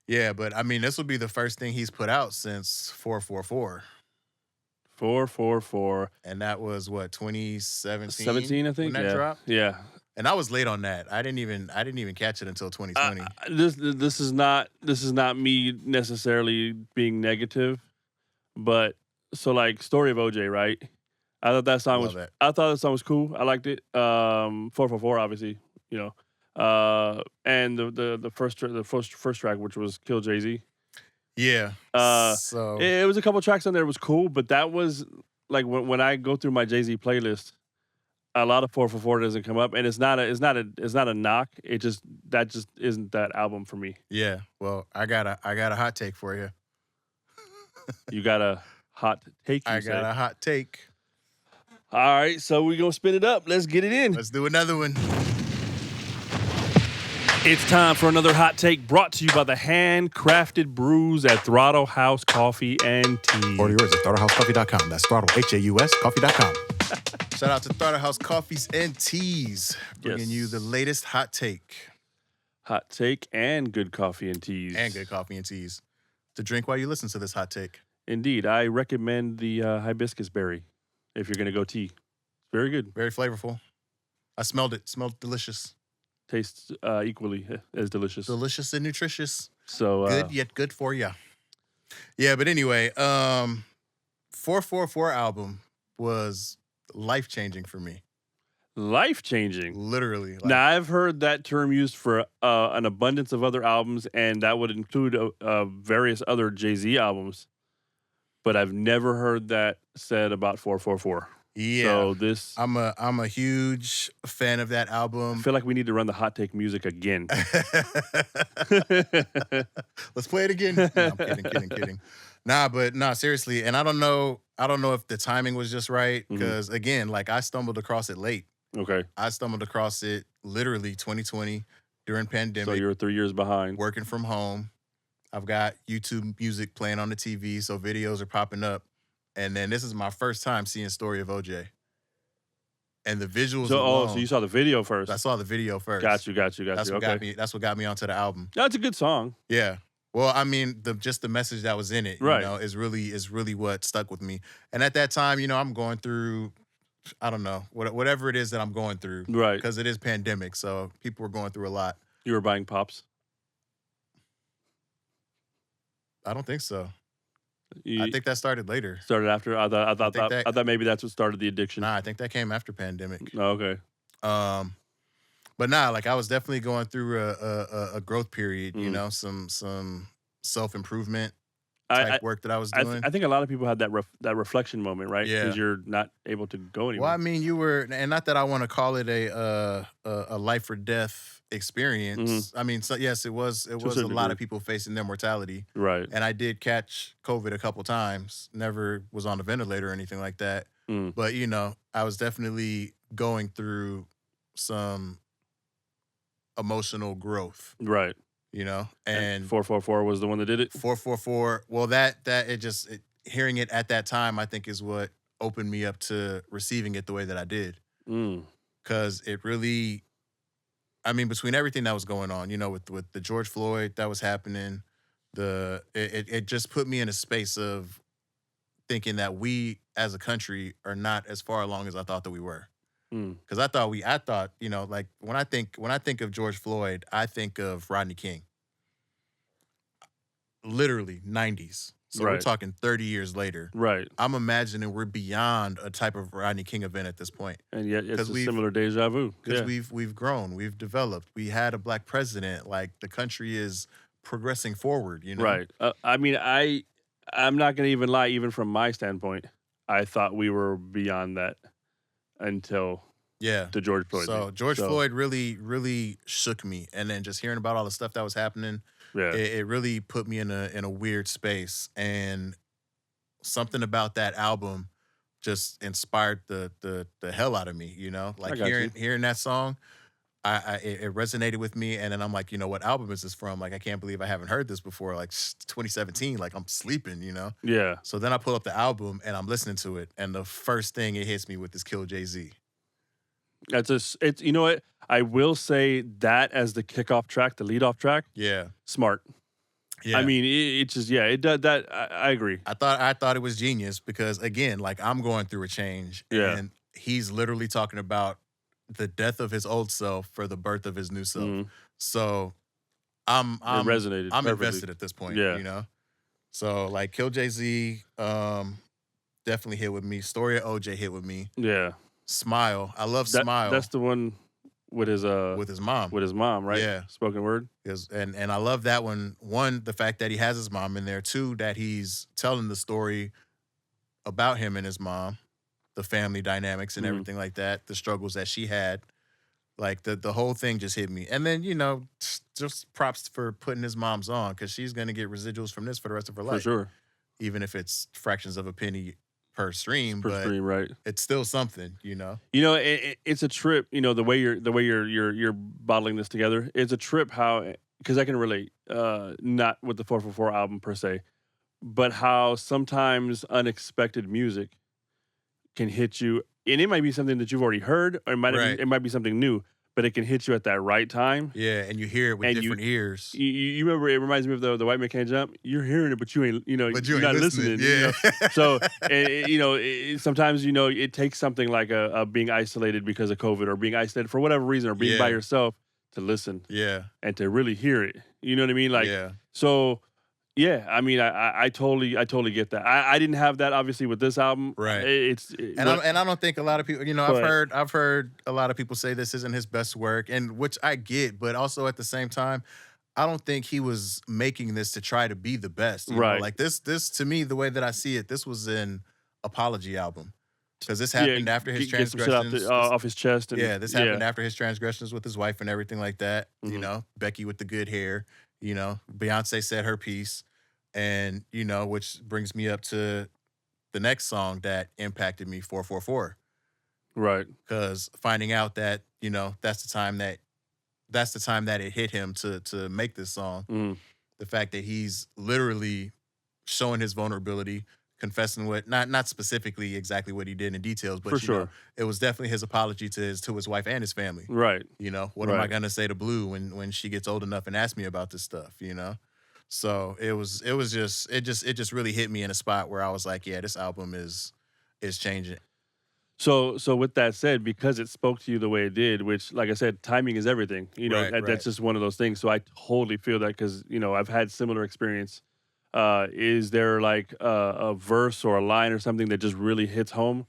Yeah, but I mean, this will be the first thing he's put out since 444. 444. And that was what, 2017? 17, I When think. that Yeah. dropped? Yeah. And I was late on that. I didn't even catch it until 2020. This is not me necessarily being negative, but so like Story of OJ, right? I thought that song Love was it. I thought that song was cool. I liked it. 444, obviously, you know. And the first track, which was Kill Jay-Z. Yeah. So It was a couple tracks on there. It was cool, but that was like when I go through my Jay-Z playlist, a lot of 444 doesn't come up, and it's not a knock. It just isn't that album for me. yeah. Well, I got a hot take for you. You got a hot take. I got a hot take. All right, so we're gonna spin it up. Let's get it in. Let's do another one. It's time for another hot take brought to you by the handcrafted brews at Throttlehaus Coffee and Tea. Order yours at throttlehauscoffee.com. That's Throttle, H-A-U-S, coffee.com. Shout out to Throttlehaus Coffees and Teas, bringing you the latest hot take. Hot take and good coffee and teas. And good coffee and teas to drink while you listen to this hot take. Indeed. I recommend the hibiscus berry if you're going to go tea. It's very good. Very flavorful. I smelled it. Smelled delicious. Tastes equally as delicious. Delicious and nutritious. So good, yet good for ya. Yeah, but anyway, 444 album was life-changing for me. Life-changing? Literally. Now, I've heard that term used for an abundance of other albums, and that would include various other Jay-Z albums. But I've never heard that said about 444. Yeah. So I'm a huge fan of that album. I feel like we need to run the hot take music again. Let's play it again. No, I'm kidding. Nah, seriously. And I don't know if the timing was just right. Because again, like I stumbled across it late. Okay. I stumbled across it literally 2020 during pandemic. So you're 3 years behind. Working from home. I've got YouTube music playing on the TV, so videos are popping up. And then this is my first time seeing Story of OJ. And the visuals so you saw the video first. I saw the video first. Got you. That's what got me onto the album. That's a good song. Yeah. Well, I mean, the message that was in it, right, you know, is really what stuck with me. And at that time, you know, I'm going through, I don't know, whatever it is that I'm going through. Right. Because it is pandemic, so people were going through a lot. You were buying pops? I don't think so. I think that started later. Started after? I thought maybe that's what started the addiction. Nah, I think that came after pandemic. Oh, okay. But nah, like I was definitely going through a growth period, you know, some self-improvement type work that I was doing. I think a lot of people had that reflection moment, right? Yeah. Because you're not able to go anywhere. Well, I mean, you were, and not that I want to call it a life or death experience. I mean, so yes, it was a lot of people facing their mortality. Right. And I did catch COVID a couple times. Never was on a ventilator or anything like that. But, you know, I was definitely going through some emotional growth. Right. You know, and 444 was the one that did it. 444. Well, hearing it at that time, I think is what opened me up to receiving it the way that I did. Because it really, I mean, between everything that was going on, you know, with the George Floyd that was happening, it just put me in a space of thinking that we as a country are not as far along as I thought that we were. Because I thought, you know, like when I think of George Floyd, I think of Rodney King. Literally 90s. So we're talking 30 years later. Right. I'm imagining we're beyond a type of Rodney King event at this point. And yet it's a similar deja vu. Because we've grown, we've developed, we had a black president. Like the country is progressing forward, you know? Right. I mean, I'm not going to even lie, even from my standpoint, I thought we were beyond that. Until the George Floyd. So George Floyd really, really shook me. And then just hearing about all the stuff that was happening, it really put me in a weird space. And something about that album just inspired the hell out of me, you know? Like hearing that song, it resonated with me. And then I'm like, you know, what album is this from? Like, I can't believe I haven't heard this before. Like 2017, like I'm sleeping, you know? Yeah. So then I pull up the album and I'm listening to it. And the first thing it hits me with is Kill Jay-Z. It's you know what? I will say that as the kickoff track, the leadoff track. Yeah. Smart. I Yeah. mean, it just it does that. I agree. I thought it was genius because again, like I'm going through a change Yeah. and he's literally talking about the death of his old self for the birth of his new self. Mhm. So It resonated I'm perfectly. invested at this point, Yeah. you know? So like Kill Jay-Z definitely hit with me. Story of OJ hit with me. Yeah. Smile. I love That's Smile the one with his with his mom. right? Yeah. Spoken word. And I love that one. One, the fact that he has his mom in there. Two, that he's telling the story about him and his mom, the family dynamics and Mhm. everything like that, the struggles that she had. Like the whole thing just hit me. And then, just props for putting his mom's on because she's gonna get residuals from this for the rest of her For life. sure. Even if it's fractions of a penny per stream, Per but stream, right? it's still something, you know? It's a trip. The way you're bottling this together. It's a trip. How because I can relate. Not with the 444 album per se, but how sometimes unexpected music can hit you, and it might be something that you've already heard, or Right. it might be something new, but it can hit you at that right time. Yeah, and you hear it with And different ears. You remember, it reminds me of the White Man Can't Jump. You're hearing it, but you ain't, But you you're ain't not listening. listening. Yeah. So, sometimes, it takes something like a being isolated because of COVID, or being isolated for whatever reason, or being by Yeah. yourself to listen Yeah. and to really hear it. You know what I mean? Like, Yeah. so, yeah. I mean, I totally get that. I didn't have that obviously with this album. Right. And I don't think a lot of people, But- I've heard a lot of people say this isn't his best work, and which I get, but also at the same time, I don't think he was making this to try to be the best. You know? Right. Like this to me, the way that I see it, this was an apology album. Because this happened after his get some shit transgressions. off his chest. And, This happened after his transgressions with his wife and everything like that. You Mhm. know, Becky with the good hair, Beyonce said her piece. And, which brings me up to the next song that impacted me, 444. Right. Because finding out that, that's the time that it hit him to make this song. Mhm. The fact that he's literally showing his vulnerability, confessing what not specifically exactly what he did in details, but For sure. it was definitely his apology to his wife and his family. Right. What am I Right. gonna say to Blue when she gets old enough and asks me about this stuff, So it just really hit me in a spot where I was like, yeah, this album is changing. So with that said, because it spoke to you the way it did, which, like I said, timing is everything. Right, right. That's just one of those things. So I totally feel that because I've had similar experience. Is there like a verse or a line or something that just really hits home?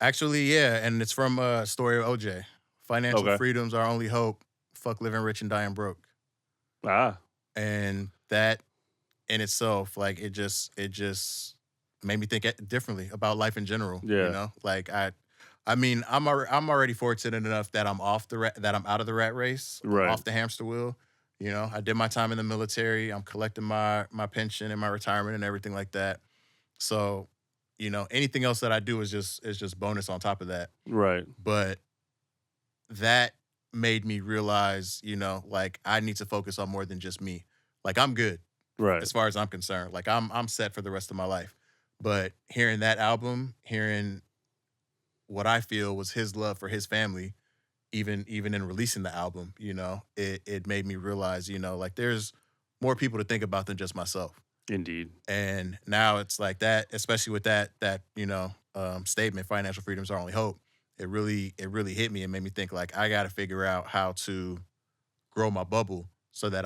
Actually, yeah, and it's from Story of OJ. Financial Okay. freedom's our only hope. Fuck living rich and dying broke. Ah, And that in itself, like it just made me think differently about life in general. Yeah. Like I mean, I'm already fortunate enough that I'm that I'm out of the rat race, Right. off the hamster wheel. I did my time in the military. I'm collecting my pension and my retirement and everything like that. So, anything else that I do is just bonus on top of that. right. But that made me realize, like I need to focus on more than just me. Like I'm good Right. as far as I'm concerned. Like I'm set for the rest of my life. But hearing that album, hearing what I feel was his love for his family, even in releasing the album, it made me realize, like there's more people to think about than just myself. Indeed. And now it's like that, especially with that statement, financial freedom's our only hope. It really hit me and made me think like I got to figure out how to grow my bubble so that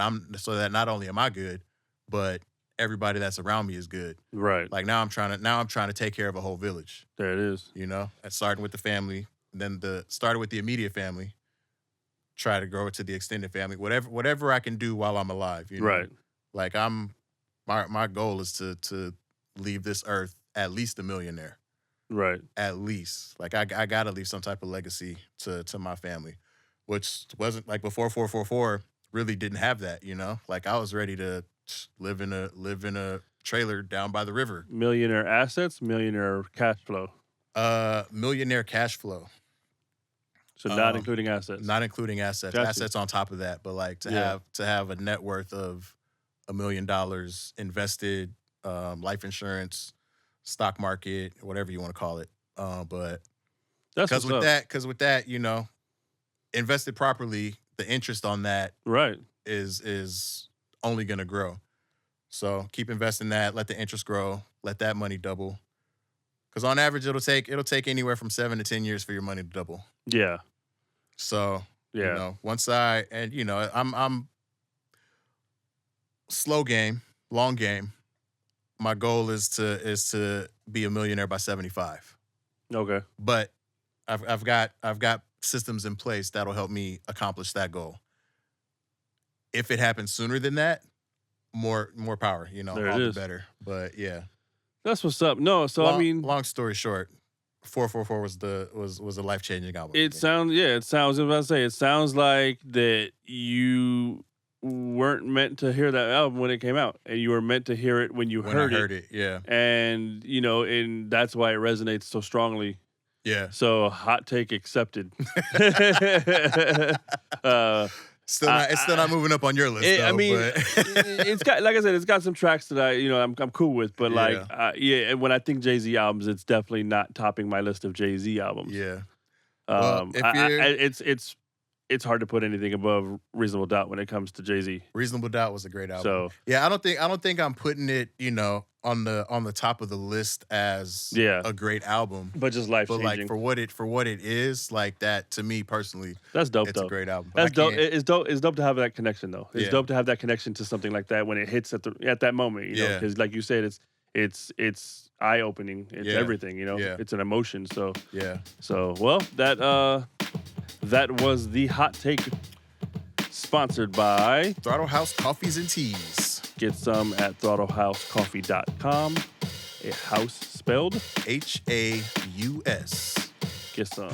not only am I good, but everybody that's around me is good. Right. Like now I'm trying to take care of a whole village. There it is. And starting with the family, then started with the immediate family, try to grow it to the extended family. Whatever I can do while I'm alive. Right. Like my goal is to leave this earth at least a millionaire. Right. At least. Like I gotta leave some type of legacy to my family. Which wasn't like before 444 really didn't have that, Like I was ready to live in a trailer down by the river. Millionaire assets, millionaire cash flow. Millionaire cash flow. So not including assets. Not including assets. Gotcha. Assets on top of that, but like to have a net worth of $1 million invested, life insurance, stock market, whatever you want to call it. But That's because what's with that, invested properly, the interest on that right. is only gonna grow. So keep investing that. Let the interest grow. Let that money double. Because on average, it'll take anywhere from 7 to 10 years for your money to double. Yeah. So Yeah. once I'm slow game, long game. My goal is to be a millionaire by 75. Okay. But I've got systems in place that'll help me accomplish that goal. If it happens sooner than that, more power, There all it the is. better. But yeah. That's what's up. No, so long story short, 444 was a life-changing album. It sounds it sounds like that you weren't meant to hear that album when it came out, and you were meant to hear it when I heard it. Yeah. And and that's why it resonates so strongly. Yeah. So hot take accepted. It's still not moving up on your list. It's got, like I said, it's got some tracks that I'm cool with, but when I think Jay-Z albums, it's definitely not topping my list of Jay-Z albums. Yeah. It's hard to put anything above Reasonable Doubt when it comes to Jay-Z. Reasonable Doubt was a great album. So yeah, I don't think I'm putting it, on the top of the list as a great album. But just life-changing. But like for what it is, like that to me personally, that's dope. It's a great album. That's dope. It's dope to have that connection though. It's dope to have that connection to something like that when it hits at that moment, because like you said, it's eye-opening. It's everything, It's an emotion. So yeah. So well, that was the hot take, sponsored by Throttlehaus Coffees and Teas. Get some at throttlehauscoffee.com. A house spelled Haus. Get some.